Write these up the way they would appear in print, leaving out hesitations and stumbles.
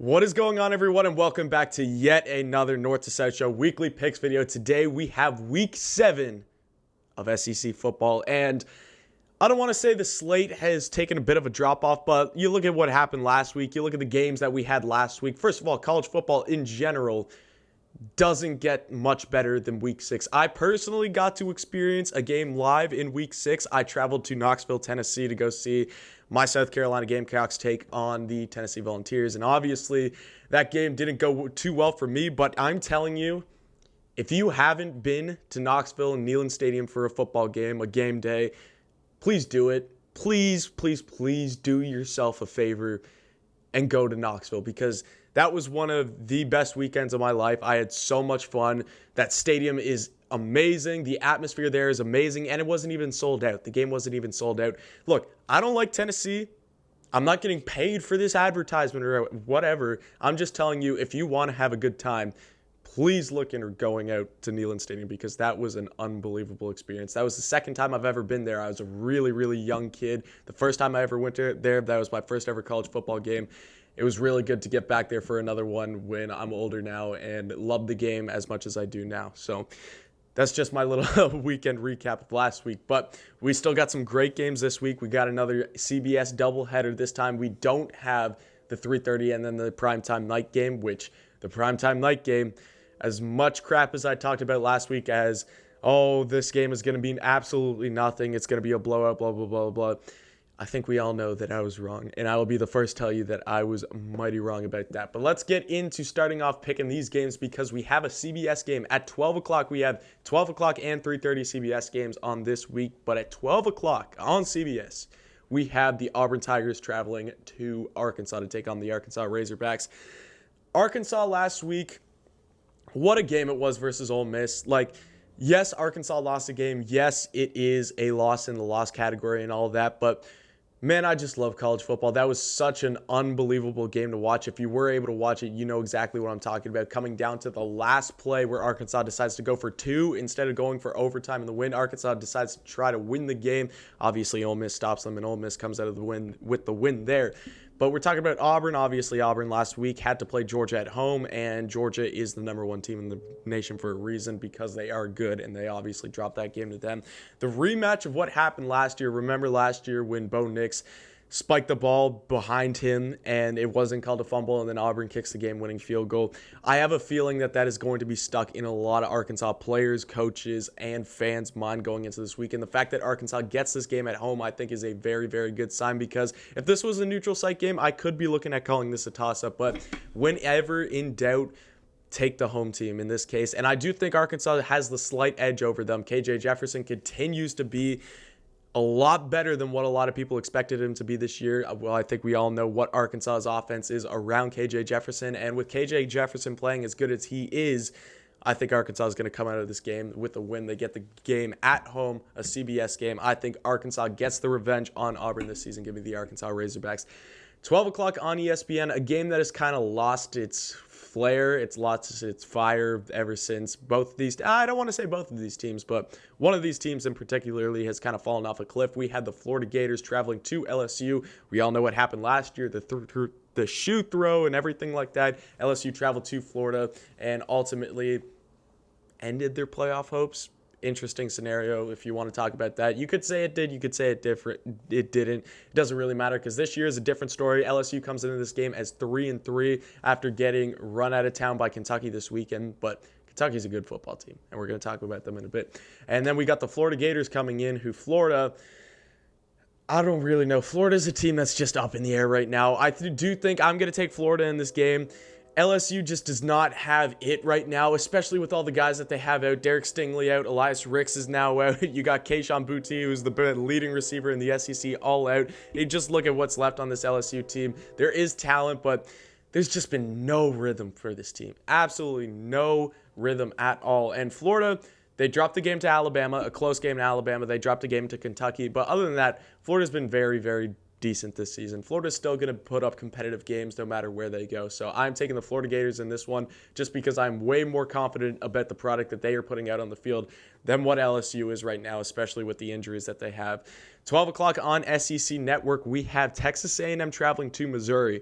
What is going on, everyone, and welcome back to yet another North to South Show weekly picks video. Today we have week 7 of SEC football, and I don't want to say the slate has taken a bit of a drop off, but you look at what happened last week, you look at the games that we had last week. First of all, college football in general doesn't get much better than week 6. I personally got to experience a game live in week 6. I traveled to Knoxville, Tennessee to go see my South Carolina Gamecocks take on the Tennessee Volunteers. And obviously, that game didn't go too well for me, but I'm telling you, if you haven't been to Knoxville and Neyland Stadium for a football game, a game day, please do it. Please, please, please do yourself a favor and go to Knoxville, because that was one of the best weekends of my life. I had so much fun. That stadium is amazing. The atmosphere there is amazing, and it wasn't even sold out. The game wasn't even sold out. Look, I don't like Tennessee. I'm not getting paid for this advertisement or whatever. I'm just telling you, if you want to have a good time, please look into going out to Neyland Stadium, because that was an unbelievable experience. That was the second time I've ever been there. I was a really, really young kid. The first time I ever went there, that was my first ever college football game. It was really good to get back there for another one when I'm older now and love the game as much as I do now. So that's just my little weekend recap of last week. But we still got some great games this week. We got another CBS doubleheader this time. We don't have the 3:30 and then the primetime night game, which the primetime night game, as much crap as I talked about last week as, oh, this game is going to be absolutely nothing, it's going to be a blowout, blah, blah, blah, blah. I think we all know that I was wrong, and I will be the first to tell you that I was mighty wrong about that. But let's get into starting off picking these games, because we have a CBS game at 12 o'clock. We have 12 o'clock and 3:30 CBS games on this week, but at 12 o'clock on CBS, we have the Auburn Tigers traveling to Arkansas to take on the Arkansas Razorbacks. Arkansas last week, what a game it was versus Ole Miss. Yes, Arkansas lost a game. Yes, it is a loss in the loss category and all of that, but man, I just love college football. That was such an unbelievable game to watch. If you were able to watch it, you know exactly what I'm talking about. Coming down to the last play where Arkansas decides to go for 2 instead of going for overtime in the win. Arkansas decides to try to win the game. Obviously, Ole Miss stops them, and Ole Miss comes out of the win with the win there. But we're talking about Auburn. Obviously, Auburn last week had to play Georgia at home, and Georgia is the number 1 team in the nation for a reason, because they are good, and they obviously dropped that game to them. The rematch of what happened last year, remember last year when Bo Nix spiked the ball behind him and it wasn't called a fumble, and then Auburn kicks the game-winning field goal. I have a feeling that that is going to be stuck in a lot of Arkansas players, coaches, and fans' mind going into this weekend. The fact that Arkansas gets this game at home, I think, is a very, very good sign, because if this was a neutral site game, I could be looking at calling this a toss-up, but whenever in doubt, take the home team in this case. And I do think Arkansas has the slight edge over them. KJ Jefferson continues to be a lot better than what a lot of people expected him to be this year. Well, I think we all know what Arkansas's offense is around KJ Jefferson, and with KJ Jefferson playing as good as he is, I think Arkansas is going to come out of this game with a win. They get the game at home, a CBS game. I think Arkansas gets the revenge on Auburn this season. Give me the Arkansas Razorbacks. 12 o'clock on ESPN, a game that has kind of lost its flair, its fire ever since both of these, I don't want to say both of these teams, but one of these teams in particularly has kind of fallen off a cliff. We had the Florida Gators traveling to LSU. We all know what happened last year, the shoe throw and everything like that. LSU traveled to Florida and ultimately ended their playoff hopes. Interesting scenario if you want to talk about that. You could say it did, you could say it didn't. It doesn't really matter, because this year is a different story. LSU comes into this game as 3-3 after getting run out of town by Kentucky this weekend, but Kentucky's a good football team, and we're going to talk about them in a bit. And then we got the Florida Gators coming in, who Florida, I don't really know. Florida's a team that's just up in the air right now. I do think I'm going to take Florida in this game. LSU just does not have it right now, especially with all the guys that they have out. Derek Stingley out. Elias Ricks is now out. You got Kayshon Boutte, who's the leading receiver in the SEC, all out. You just look at what's left on this LSU team. There is talent, but there's just been no rhythm for this team. Absolutely no rhythm at all. And Florida, they dropped the game to Alabama, a close game to Alabama. They dropped a game to Kentucky. But other than that, Florida's been very, very decent this season. Florida's still going to put up competitive games no matter where they go. So I'm taking the Florida Gators in this one, just because I'm way more confident about the product that they are putting out on the field than what LSU is right now, especially with the injuries that they have. 12 o'clock on SEC Network, we have Texas A&M traveling to Missouri.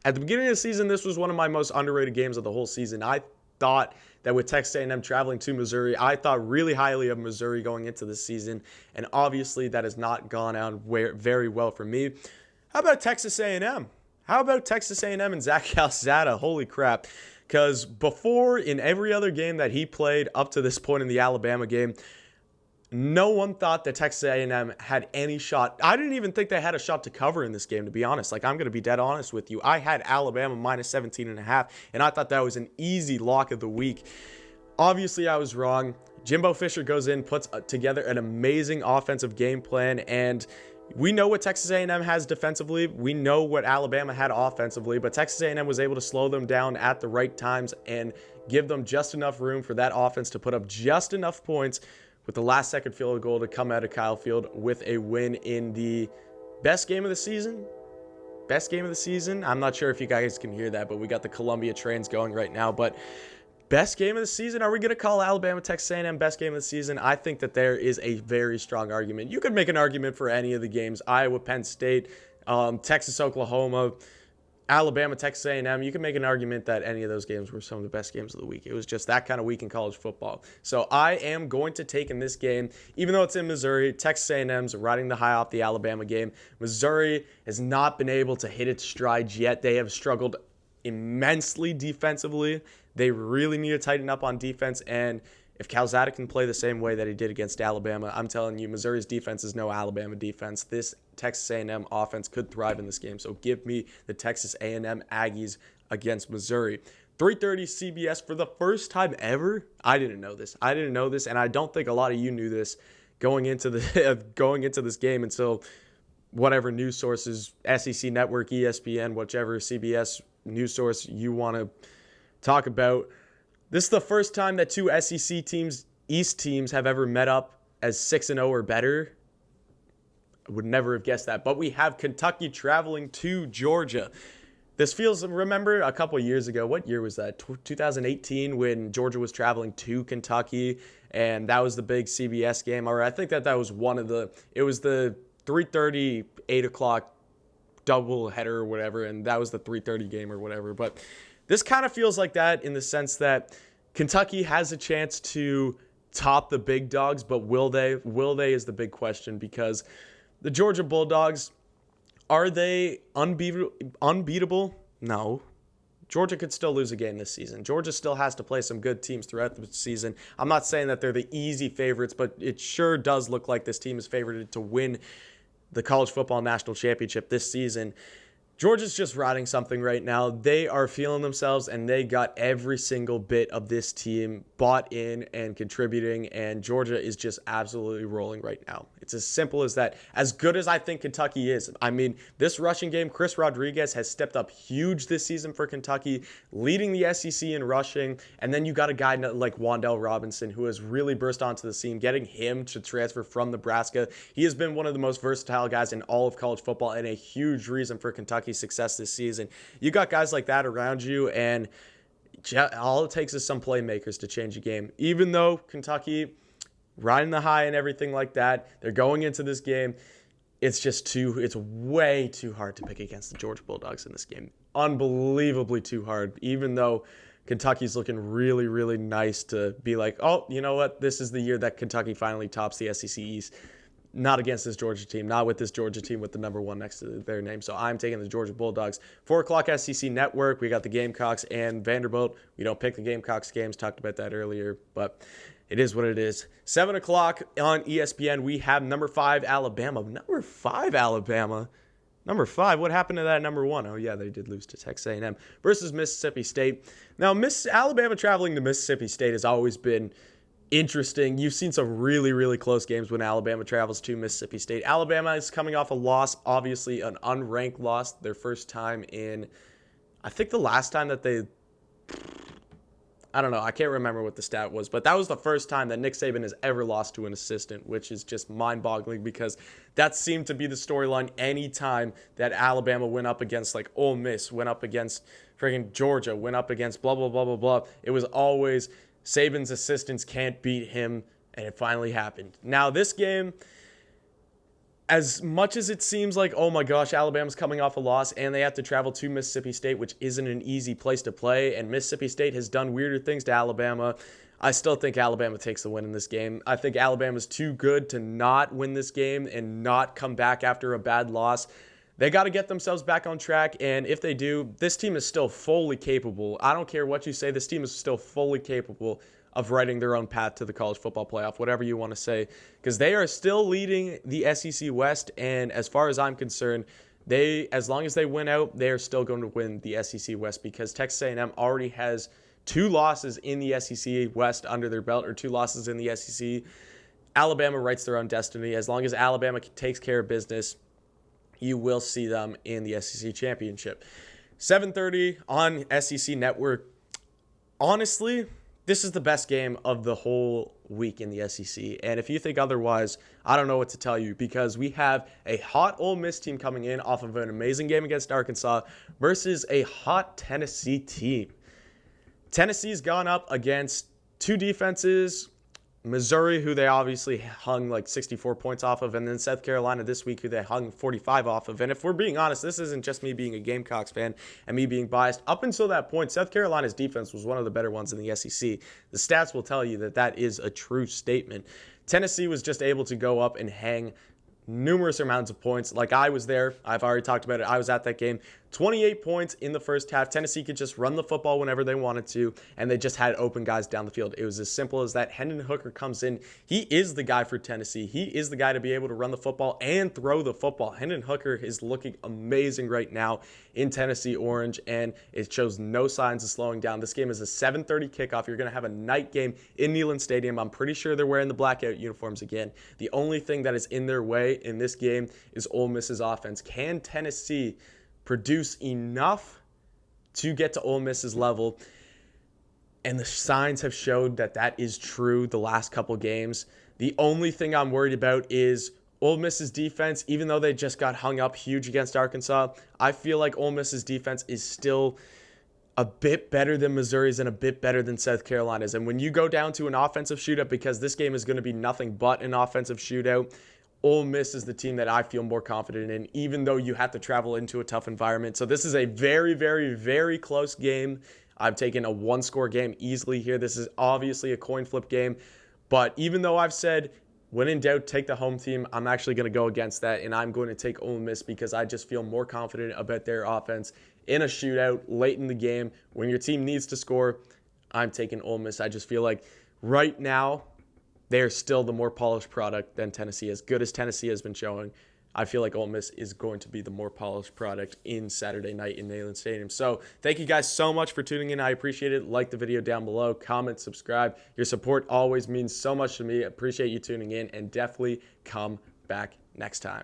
At the beginning of the season, this was one of my most underrated games of the whole season. I thought that with Texas A&M traveling to Missouri, I thought really highly of Missouri going into this season, and obviously that has not gone out very well for me. How about Texas A&M? How about Texas A&M and Zach Calzada? Holy crap. Because before, in every other game that he played up to this point in the Alabama game, no one thought that Texas A&M had any shot. I didn't even think they had a shot to cover in this game, to be honest. Like, I'm going to be dead honest with you. I had Alabama minus 17.5, and I thought that was an easy lock of the week. Obviously, I was wrong. Jimbo Fisher goes in, puts together an amazing offensive game plan, and we know what Texas A&M has defensively. We know what Alabama had offensively, but Texas A&M was able to slow them down at the right times and give them just enough room for that offense to put up just enough points with the last second field goal to come out of Kyle Field with a win in the best game of the season. Best game of the season. I'm not sure if you guys can hear that, but we got the Columbia trains going right now. But best game of the season? Are we going to call Alabama, Texas A&M best game of the season? I think that there is a very strong argument. You could make an argument for any of the games. Iowa, Penn State, Texas, Oklahoma, Alabama, Texas A&M. You can make an argument that any of those games were some of the best games of the week. It was just that kind of week in college football. So I am going to take in this game, even though it's in Missouri. Texas A&M's riding the high off the Alabama game. Missouri has not been able to hit its stride yet. They have struggled immensely defensively. They really need to tighten up on defense, and if Calzada can play the same way that he did against Alabama, I'm telling you, Missouri's defense is no Alabama defense. This Texas A&M offense could thrive in this game, so give me the Texas A&M Aggies against Missouri. 3:30 CBS for the first time ever. I didn't know this, and I don't think a lot of you knew this going into this game until whatever news sources, SEC Network, ESPN, whichever CBS news source you want to talk about. This is the first time that two SEC teams, East teams, have ever met up as 6-0 or better. I would never have guessed that. But we have Kentucky traveling to Georgia. This feels, remember a couple years ago, what year was that? 2018, when Georgia was traveling to Kentucky, and that was the big CBS game. Or I think that was it was the 3:30, 8 o'clock double header or whatever, and that was the 3:30 game or whatever. But this kind of feels like that in the sense that Kentucky has a chance to top the big dogs, but will they? Will they is the big question, because the Georgia Bulldogs, are they unbeatable? No. Georgia could still lose a game this season. Georgia still has to play some good teams throughout the season. I'm not saying that they're the easy favorites, but it sure does look like this team is favored to win the College Football National Championship this season. Georgia's just riding something right now. They are feeling themselves, and they got every single bit of this team bought in and contributing, and Georgia is just absolutely rolling right now. It's as simple as that. As good as I think Kentucky is, I mean, this rushing game, Chris Rodriguez has stepped up huge this season for Kentucky, leading the SEC in rushing, and then you got a guy like Wan'Dale Robinson who has really burst onto the scene, getting him to transfer from Nebraska. He has been one of the most versatile guys in all of college football and a huge reason for Kentucky's success this season. You got guys like that around you, and all it takes is some playmakers to change a game. Even though Kentucky riding the high and everything like that, they're going into this game, it's way too hard to pick against the Georgia Bulldogs in this game. Unbelievably too hard, even though Kentucky's looking really, really nice to be like, oh, you know what? This is the year that Kentucky finally tops the SEC East. Not against this Georgia team, not with this Georgia team with the number 1 next to their name. So I'm taking the Georgia Bulldogs. 4 o'clock SEC Network, we got the Gamecocks and Vanderbilt. We don't pick the Gamecocks games, talked about that earlier, but it is what it is. 7 o'clock on ESPN, we have number 5 Alabama. Number 5 Alabama? Number 5, what happened to that number 1? Oh yeah, they did lose to Texas A&M versus Mississippi State. Now, Alabama traveling to Mississippi State has always been interesting. You've seen some really, really close games when Alabama travels to Mississippi State. Alabama is coming off a loss, obviously an unranked loss, their first time in, I think the last time that I don't know, I can't remember what the stat was, but that was the first time that Nick Saban has ever lost to an assistant, which is just mind-boggling because that seemed to be the storyline any time that Alabama went up against like Ole Miss, went up against friggin' Georgia, went up against blah, blah, blah, blah, blah. It was always Saban's assistants can't beat him, and it finally happened. Now, this game, as much as it seems like, oh my gosh, Alabama's coming off a loss and they have to travel to Mississippi State, which isn't an easy place to play, and Mississippi State has done weirder things to Alabama, I still think Alabama takes the win in this game. I think Alabama's too good to not win this game and not come back after a bad loss. They got to get themselves back on track, and if they do, this team is still fully capable. I don't care what you say, this team is still fully capable of writing their own path to the college football playoff, whatever you want to say, because they are still leading the SEC West, and as far as I'm concerned, as long as they win out, they are still going to win the SEC West, because Texas A&M already has 2 losses in the SEC West under their belt, or 2 losses in the SEC. Alabama writes their own destiny. As long as Alabama takes care of business, you will see them in the SEC Championship. 7:30 on SEC Network. Honestly, this is the best game of the whole week in the SEC. And if you think otherwise, I don't know what to tell you, because we have a hot Ole Miss team coming in off of an amazing game against Arkansas versus a hot Tennessee team. Tennessee's gone up against 2 defenses, Missouri, who they obviously hung like 64 points off of, and then South Carolina this week, who they hung 45 off of. And if we're being honest, this isn't just me being a Gamecocks fan and me being biased. Up until that point, South Carolina's defense was one of the better ones in the SEC. The stats will tell you that that is a true statement. Tennessee was just able to go up and hang numerous amounts of points. Like, I was there. I've already talked about it. I was at that game. 28 points in the first half. Tennessee could just run the football whenever they wanted to, and they just had open guys down the field. It was as simple as that. Hendon Hooker comes in. He is the guy for Tennessee. He is the guy to be able to run the football and throw the football. Hendon Hooker is looking amazing right now in Tennessee Orange, and it shows no signs of slowing down. This game is a 7:30 kickoff. You're going to have a night game in Neyland Stadium. I'm pretty sure they're wearing the blackout uniforms again. The only thing that is in their way in this game is Ole Miss's offense. Can Tennessee produce enough to get to Ole Miss's level? And the signs have showed that that is true the last couple games. The only thing I'm worried about is Ole Miss's defense. Even though they just got hung up huge against Arkansas, I feel like Ole Miss's defense is still a bit better than Missouri's and a bit better than South Carolina's. And when you go down to an offensive shootout, because this game is going to be nothing but an offensive shootout, Ole Miss is the team that I feel more confident in, even though you have to travel into a tough environment. So this is a very, very, very close game. I've taken a 1-score game easily here. This is obviously a coin flip game. But even though I've said, when in doubt, take the home team, I'm actually going to go against that, and I'm going to take Ole Miss because I just feel more confident about their offense in a shootout late in the game. When your team needs to score, I'm taking Ole Miss. I just feel like right now, they are still the more polished product than Tennessee. As good as Tennessee has been showing, I feel like Ole Miss is going to be the more polished product in Saturday night in Neyland Stadium. So thank you guys so much for tuning in. I appreciate it. Like the video down below, comment, subscribe. Your support always means so much to me. I appreciate you tuning in, and definitely come back next time.